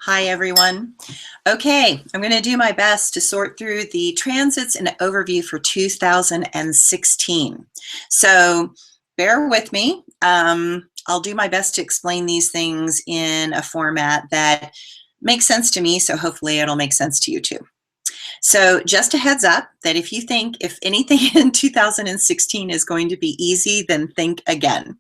Hi, everyone. Okay, I'm going to do my best to sort through the transits and overview for 2016. So bear with me. I'll do my best to explain these things in a format that makes sense to me, so hopefully it'll make sense to you too. So just a heads up that if you think if anything in 2016 is going to be easy, then think again.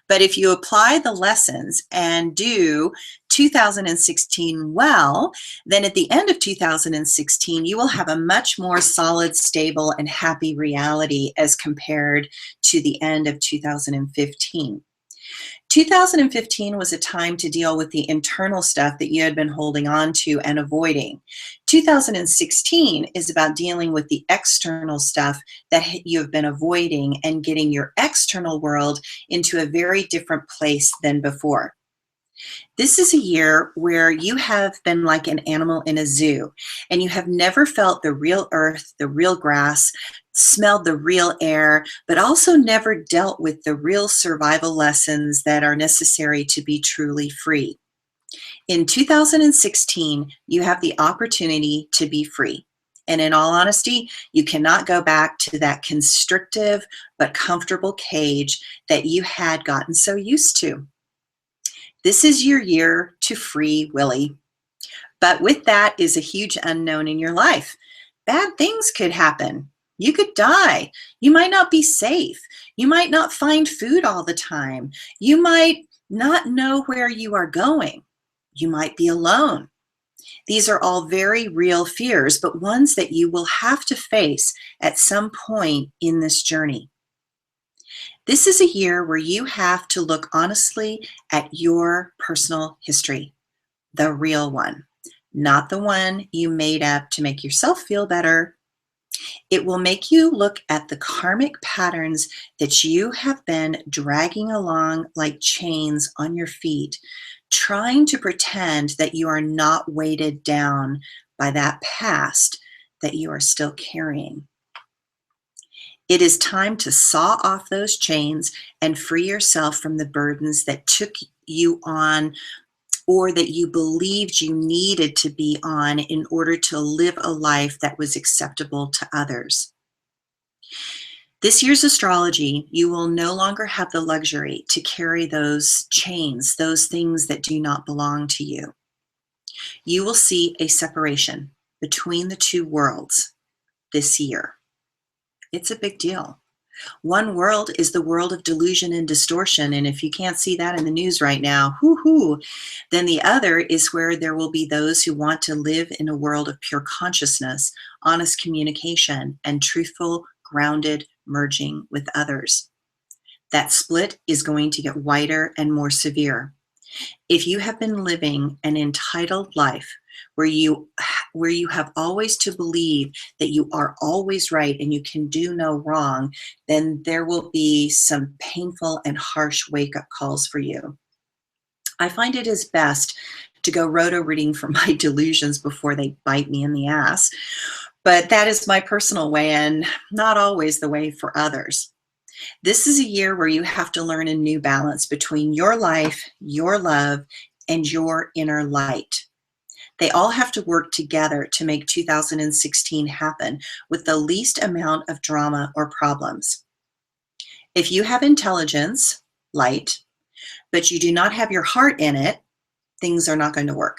But if you apply the lessons and do 2016 well, then at the end of 2016, you will have a much more solid, stable, and happy reality as compared to the end of 2015. 2015 was a time to deal with the internal stuff that you had been holding on to and avoiding. 2016 is about dealing with the external stuff that you have been avoiding and getting your external world into a very different place than before. This is a year where you have been like an animal in a zoo, and you have never felt the real earth, the real grass, smelled the real air, but also never dealt with the real survival lessons that are necessary to be truly free. In 2016, you have the opportunity to be free. And in all honesty, you cannot go back to that constrictive but comfortable cage that you had gotten so used to. This is your year to free Willy. But with that is a huge unknown in your life. Bad things could happen. You could die. You might not be safe. You might not find food all the time. You might not know where you are going. You might be alone. These are all very real fears, but ones that you will have to face at some point in this journey. This is a year where you have to look honestly at your personal history, the real one, not the one you made up to make yourself feel better. It will make you look at the karmic patterns that you have been dragging along like chains on your feet, trying to pretend that you are not weighted down by that past that you are still carrying. It is time to saw off those chains and free yourself from the burdens that took you on or that you believed you needed to be on in order to live a life that was acceptable to others. This year's astrology, you will no longer have the luxury to carry those chains, those things that do not belong to you. You will see a separation between the two worlds this year. It's a big deal. One world is the world of delusion and distortion, and if you can't see that in the news right now, then the other is where there will be those who want to live in a world of pure consciousness, honest communication, and truthful, grounded merging with others. That split is going to get wider and more severe. If you have been living an entitled life where you have always to believe that you are always right and you can do no wrong, then there will be some painful and harsh wake-up calls for you. I find it is best to go roto-reading for my delusions before they bite me in the ass, but that is my personal way and not always the way for others. This is a year where you have to learn a new balance between your life, your love, and your inner light. They all have to work together to make 2016 happen with the least amount of drama or problems. If you have intelligence, light, but you do not have your heart in it, things are not going to work.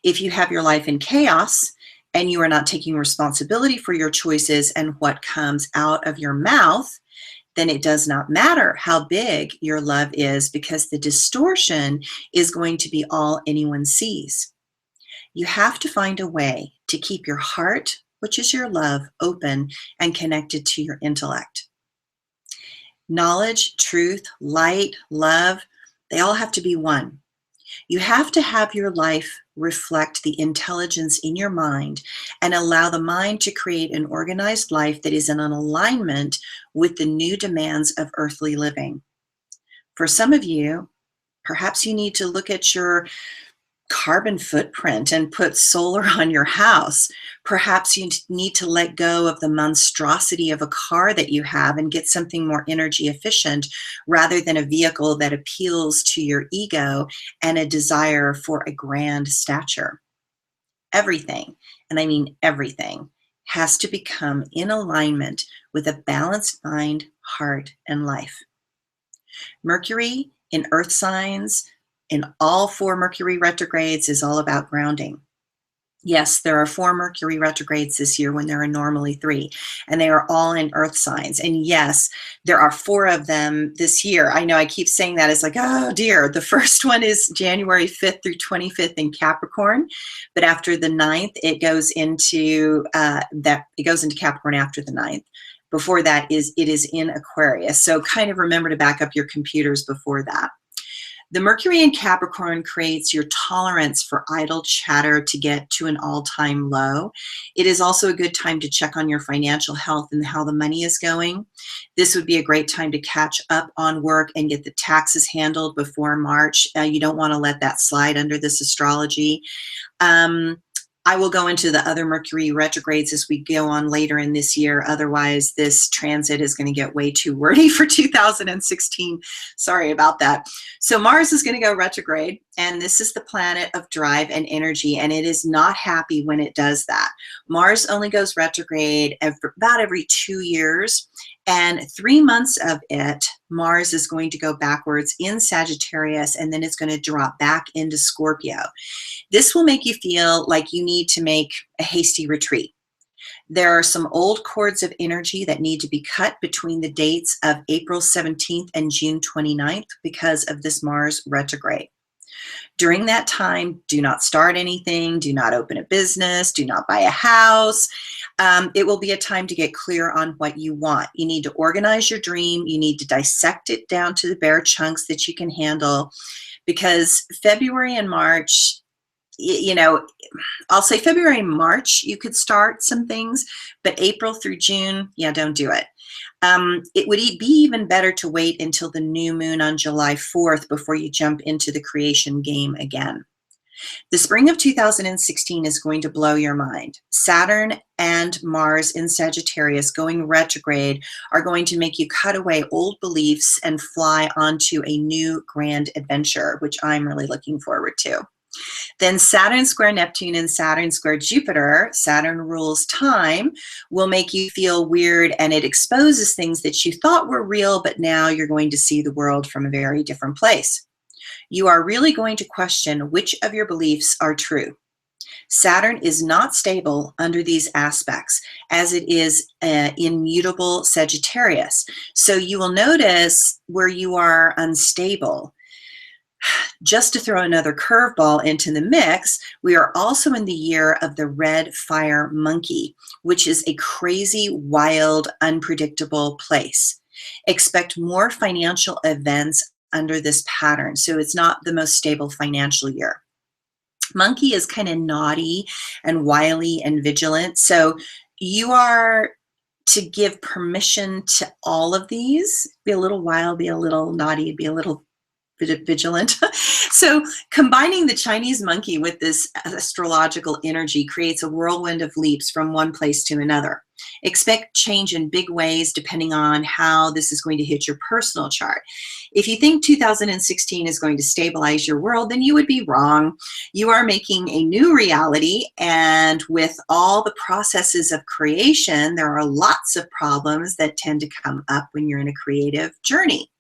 If you have your life in chaos and you are not taking responsibility for your choices and what comes out of your mouth, then it does not matter how big your love is because the distortion is going to be all anyone sees. You have to find a way to keep your heart, which is your love, open and connected to your intellect. Knowledge, truth, light, love, they all have to be one. You have to have your life reflect the intelligence in your mind and allow the mind to create an organized life that is in an alignment with the new demands of earthly living. For some of you, perhaps you need to look at your carbon footprint and put solar on your house. Perhaps you need to let go of the monstrosity of a car that you have and get something more energy efficient rather than a vehicle that appeals to your ego and a desire for a grand stature. Everything, and I mean everything, has to become in alignment with a balanced mind, heart, and life. Mercury in earth signs in all 4 Mercury retrogrades is all about grounding. Yes, there are 4 Mercury retrogrades this year when there are normally 3, and they are all in earth signs. And yes, there are 4 of them this year. I know I keep saying that, it's like, oh dear. The first one is January 5th through 25th in Capricorn, but after the 9th, it goes into Capricorn after the 9th. Before that it is in Aquarius. So kind of remember to back up your computers before that. The Mercury in Capricorn creates your tolerance for idle chatter to get to an all-time low. It is also a good time to check on your financial health and how the money is going. This would be a great time to catch up on work and get the taxes handled before March. You don't want to let that slide under this astrology. I will go into the other Mercury retrogrades as we go on later in this year. Otherwise, this transit is going to get way too wordy for 2016. Sorry about that. So Mars is going to go retrograde, and this is the planet of drive and energy, and it is not happy when it does that. Mars only goes retrograde about every 2 years, and 3 months of it, Mars is going to go backwards in Sagittarius, and then it's going to drop back into Scorpio. This will make you feel like you need to make a hasty retreat. There are some old cords of energy that need to be cut between the dates of April 17th and June 29th because of this Mars retrograde. During that time, do not start anything, do not open a business, do not buy a house. It will be a time to get clear on what you want. You need to organize your dream. You need to dissect it down to the bare chunks that you can handle, because February and March, you know, I'll say February and March, you could start some things, but April through June, yeah, don't do it. It would be even better to wait until the new moon on July 4th before you jump into the creation game again. The spring of 2016 is going to blow your mind. Saturn and Mars in Sagittarius going retrograde are going to make you cut away old beliefs and fly onto a new grand adventure, which I'm really looking forward to. Then Saturn square Neptune and Saturn square Jupiter, Saturn rules time, will make you feel weird, and it exposes things that you thought were real, but now you're going to see the world from a very different place. You are really going to question which of your beliefs are true. Saturn is not stable under these aspects, as it is in mutable Sagittarius. So you will notice where you are unstable. Just to throw another curveball into the mix, we are also in the year of the red fire monkey, which is a crazy, wild, unpredictable place. Expect more financial events under this pattern, so it's not the most stable financial year. Monkey is kind of naughty and wily and vigilant, so you are to give permission to all of these. Be a little wild, be a little naughty, be a little vigilant. So combining the Chinese monkey with this astrological energy creates a whirlwind of leaps from one place to another. Expect change in big ways depending on how this is going to hit your personal chart. If you think 2016 is going to stabilize your world, then you would be wrong. You are making a new reality, and with all the processes of creation, there are lots of problems that tend to come up when you're in a creative journey.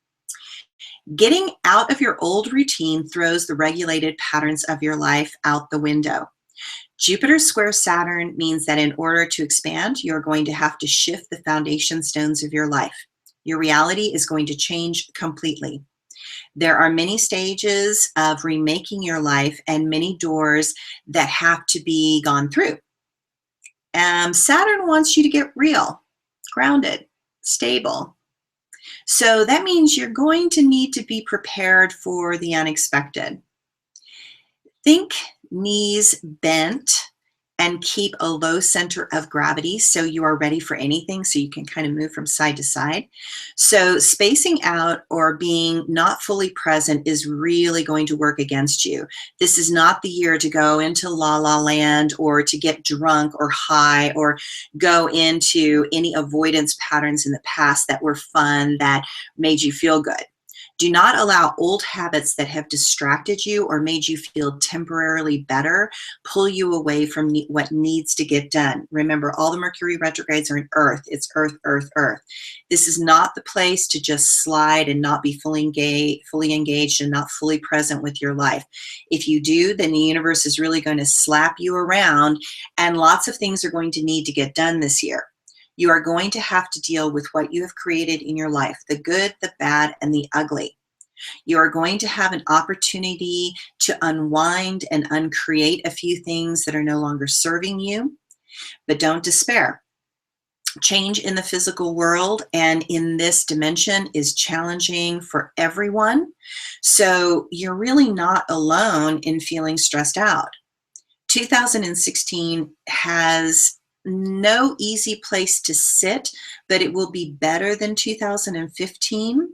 Getting out of your old routine throws the regulated patterns of your life out the window. Jupiter square Saturn means that in order to expand, you're going to have to shift the foundation stones of your life. Your reality is going to change completely. There are many stages of remaking your life and many doors that have to be gone through. Saturn wants you to get real, grounded, stable. So that means you're going to need to be prepared for the unexpected. Think knees bent and keep a low center of gravity so you are ready for anything, so you can kind of move from side to side. So spacing out or being not fully present is really going to work against you. This is not the year to go into la la land or to get drunk or high or go into any avoidance patterns in the past that were fun, that made you feel good. Do not allow old habits that have distracted you or made you feel temporarily better pull you away from what needs to get done. Remember, all the Mercury retrogrades are in Earth. It's Earth, Earth, Earth. This is not the place to just slide and not be fully engaged and not fully present with your life. If you do, then the universe is really going to slap you around, and lots of things are going to need to get done this year. You are going to have to deal with what you have created in your life, the good, the bad, and the ugly. You are going to have an opportunity to unwind and uncreate a few things that are no longer serving you, but don't despair. Change in the physical world and in this dimension is challenging for everyone, so you're really not alone in feeling stressed out. 2016 has no easy place to sit, but it will be better than 2015.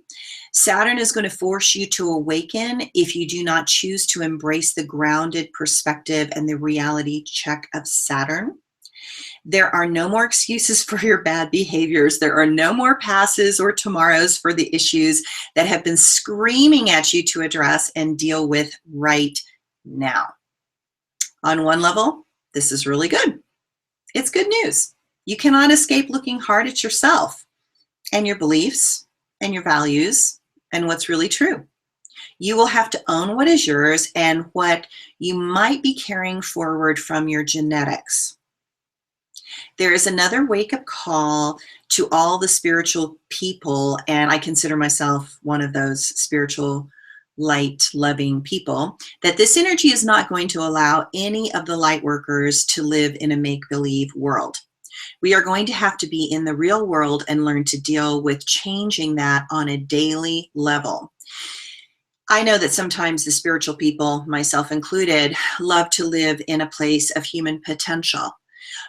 Saturn is going to force you to awaken if you do not choose to embrace the grounded perspective and the reality check of Saturn. There are no more excuses for your bad behaviors. There are no more passes or tomorrows for the issues that have been screaming at you to address and deal with right now. On one level, this is really good. It's good news. You cannot escape looking hard at yourself and your beliefs and your values and what's really true. You will have to own what is yours and what you might be carrying forward from your genetics. There is another wake-up call to all the spiritual people, and I consider myself one of those spiritual, light-loving people, that this energy is not going to allow any of the light workers to live in a make-believe world. We are going to have to be in the real world and learn to deal with changing that on a daily level. I know that sometimes the spiritual people, myself included, love to live in a place of human potential.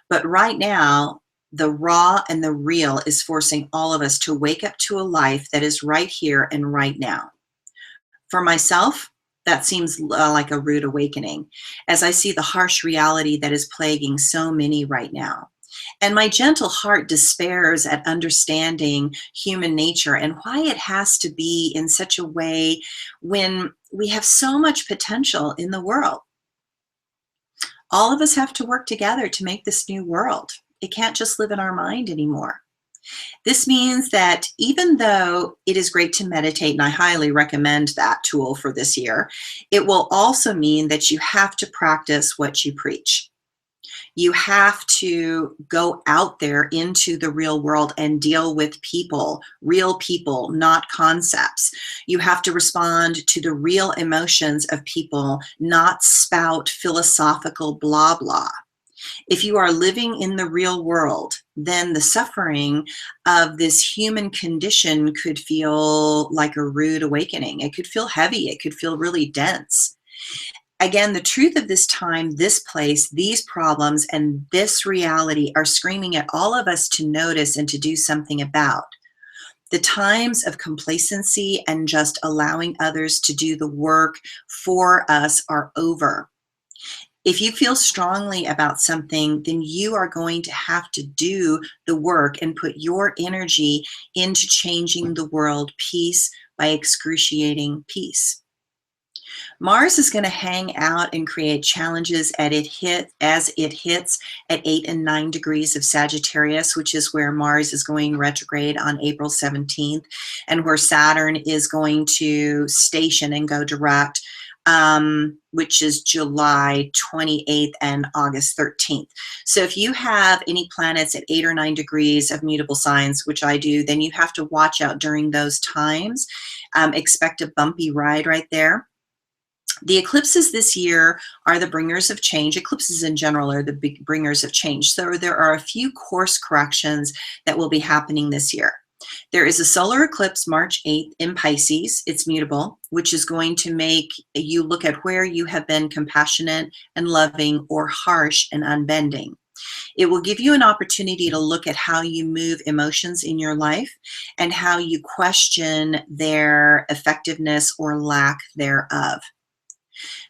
But right now, the raw and the real is forcing all of us to wake up to a life that is right here and right now. For myself, that seems like a rude awakening, as I see the harsh reality that is plaguing so many right now. And my gentle heart despairs at understanding human nature and why it has to be in such a way when we have so much potential in the world. All of us have to work together to make this new world. It can't just live in our mind anymore. This means that even though it is great to meditate, and I highly recommend that tool for this year, it will also mean that you have to practice what you preach. You have to go out there into the real world and deal with people, real people, not concepts. You have to respond to the real emotions of people, not spout philosophical blah blah. If you are living in the real world, then the suffering of this human condition could feel like a rude awakening. It could feel heavy. It could feel really dense. Again, the truth of this time, this place, these problems, and this reality are screaming at all of us to notice and to do something about. The times of complacency and just allowing others to do the work for us are over. If you feel strongly about something, then you are going to have to do the work and put your energy into changing the world piece by excruciating peace. Mars is going to hang out and create challenges as it hits at 8 and 9 degrees of Sagittarius, which is where Mars is going retrograde on April 17th, and where Saturn is going to station and go direct, which is July 28th and August 13th. So if you have any planets at 8 or 9 degrees of mutable signs, which I do, then you have to watch out during those times. Expect a bumpy ride right there. The eclipses this year are the bringers of change. Eclipses in general are the big bringers of change. So there are a few course corrections that will be happening this year. There is a solar eclipse March 8th in Pisces. It's mutable, which is going to make you look at where you have been compassionate and loving or harsh and unbending. It will give you an opportunity to look at how you move emotions in your life and how you question their effectiveness or lack thereof.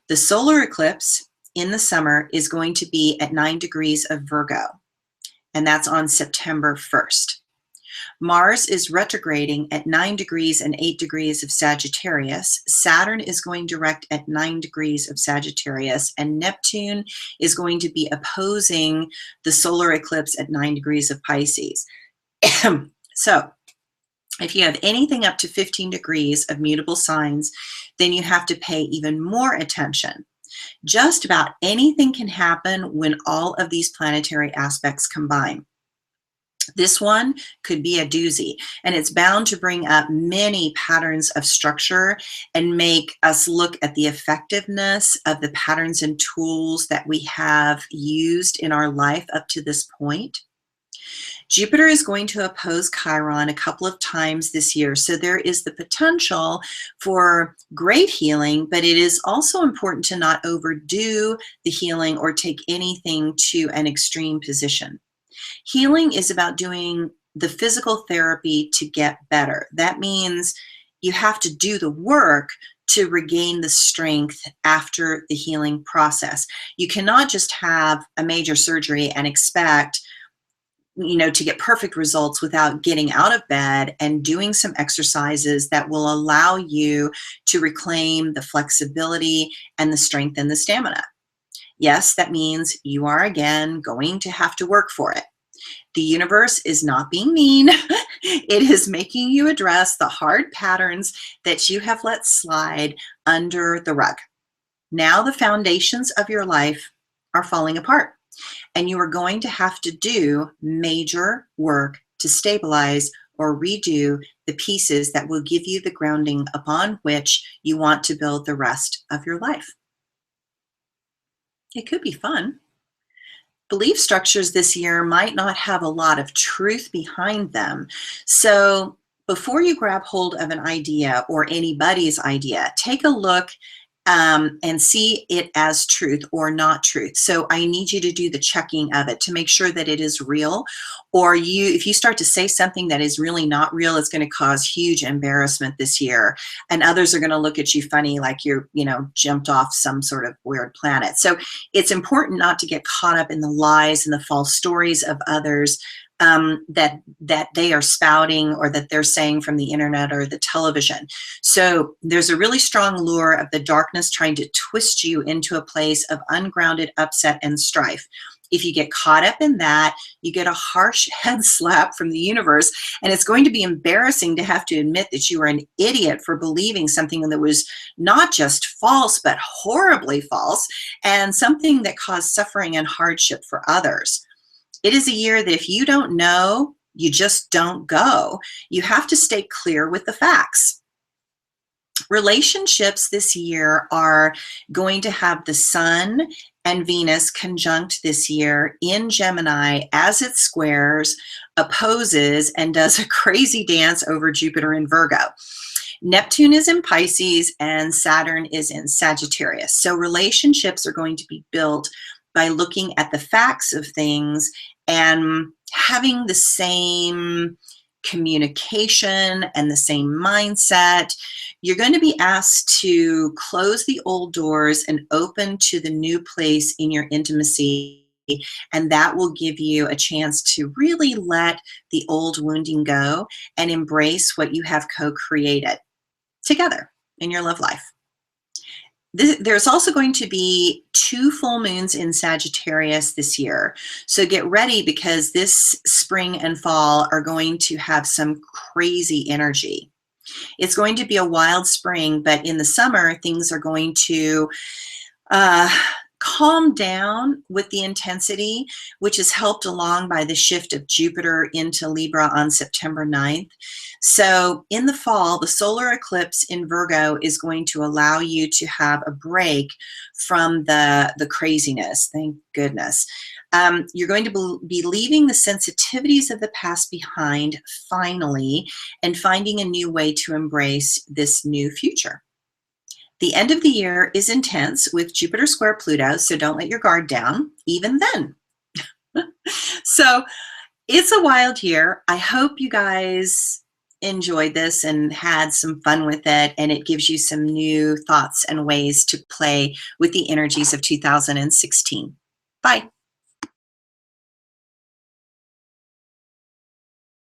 The solar eclipse in the summer is going to be at 9 degrees of Virgo, and that's on September 1st. Mars is retrograding at 9 degrees and 8 degrees of Sagittarius. Saturn is going direct at 9 degrees of Sagittarius, and Neptune is going to be opposing the solar eclipse at 9 degrees of Pisces. So, if you have anything up to 15 degrees of mutable signs, then you have to pay even more attention. Just about anything can happen when all of these planetary aspects combine. This one could be a doozy, and it's bound to bring up many patterns of structure and make us look at the effectiveness of the patterns and tools that we have used in our life up to this point. Jupiter is going to oppose Chiron a couple of times this year, so there is the potential for great healing, but it is also important to not overdo the healing or take anything to an extreme position. Healing is about doing the physical therapy to get better. That means you have to do the work to regain the strength after the healing process. You cannot just have a major surgery and expect, to get perfect results without getting out of bed and doing some exercises that will allow you to reclaim the flexibility and the strength and the stamina. Yes, that means you are again going to have to work for it. The universe is not being mean. It is making you address the hard patterns that you have let slide under the rug. Now the foundations of your life are falling apart, and you are going to have to do major work to stabilize or redo the pieces that will give you the grounding upon which you want to build the rest of your life. It could be fun. Belief structures this year might not have a lot of truth behind them. So before you grab hold of an idea or anybody's idea, take a look and see it as truth or not truth. So I need you to do the checking of it to make sure that it is real. Or if you start to say something that is really not real, it's going to cause huge embarrassment this year. And others are going to look at you funny, like you're, jumped off some sort of weird planet. So it's important not to get caught up in the lies and the false stories of others that they are spouting or that they're saying from the internet or the television. So there's a really strong lure of the darkness trying to twist you into a place of ungrounded upset and strife. If you get caught up in that, you get a harsh head slap from the universe, and it's going to be embarrassing to have to admit that you were an idiot for believing something that was not just false, but horribly false, and something that caused suffering and hardship for others. It is a year that if you don't know, you just don't go. You have to stay clear with the facts. Relationships this year are going to have the Sun and Venus conjunct this year in Gemini as it squares, opposes, and does a crazy dance over Jupiter in Virgo. Neptune is in Pisces and Saturn is in Sagittarius. So relationships are going to be built by looking at the facts of things and having the same communication and the same mindset. You're going to be asked to close the old doors and open to the new place in your intimacy, and that will give you a chance to really let the old wounding go and embrace what you have co-created together in your love life. There's also going to be 2 full moons in Sagittarius this year. So get ready, because this spring and fall are going to have some crazy energy. It's going to be a wild spring, but in the summer, things are going to calm down with the intensity, which is helped along by the shift of Jupiter into Libra on September 9th. So in the fall, the solar eclipse in Virgo is going to allow you to have a break from the craziness. Thank goodness. You're going to be leaving the sensitivities of the past behind finally, and finding a new way to embrace this new future. The end of the year is intense with Jupiter square Pluto, so don't let your guard down, even then. So it's a wild year. I hope you guys enjoyed this and had some fun with it, and it gives you some new thoughts and ways to play with the energies of 2016. Bye.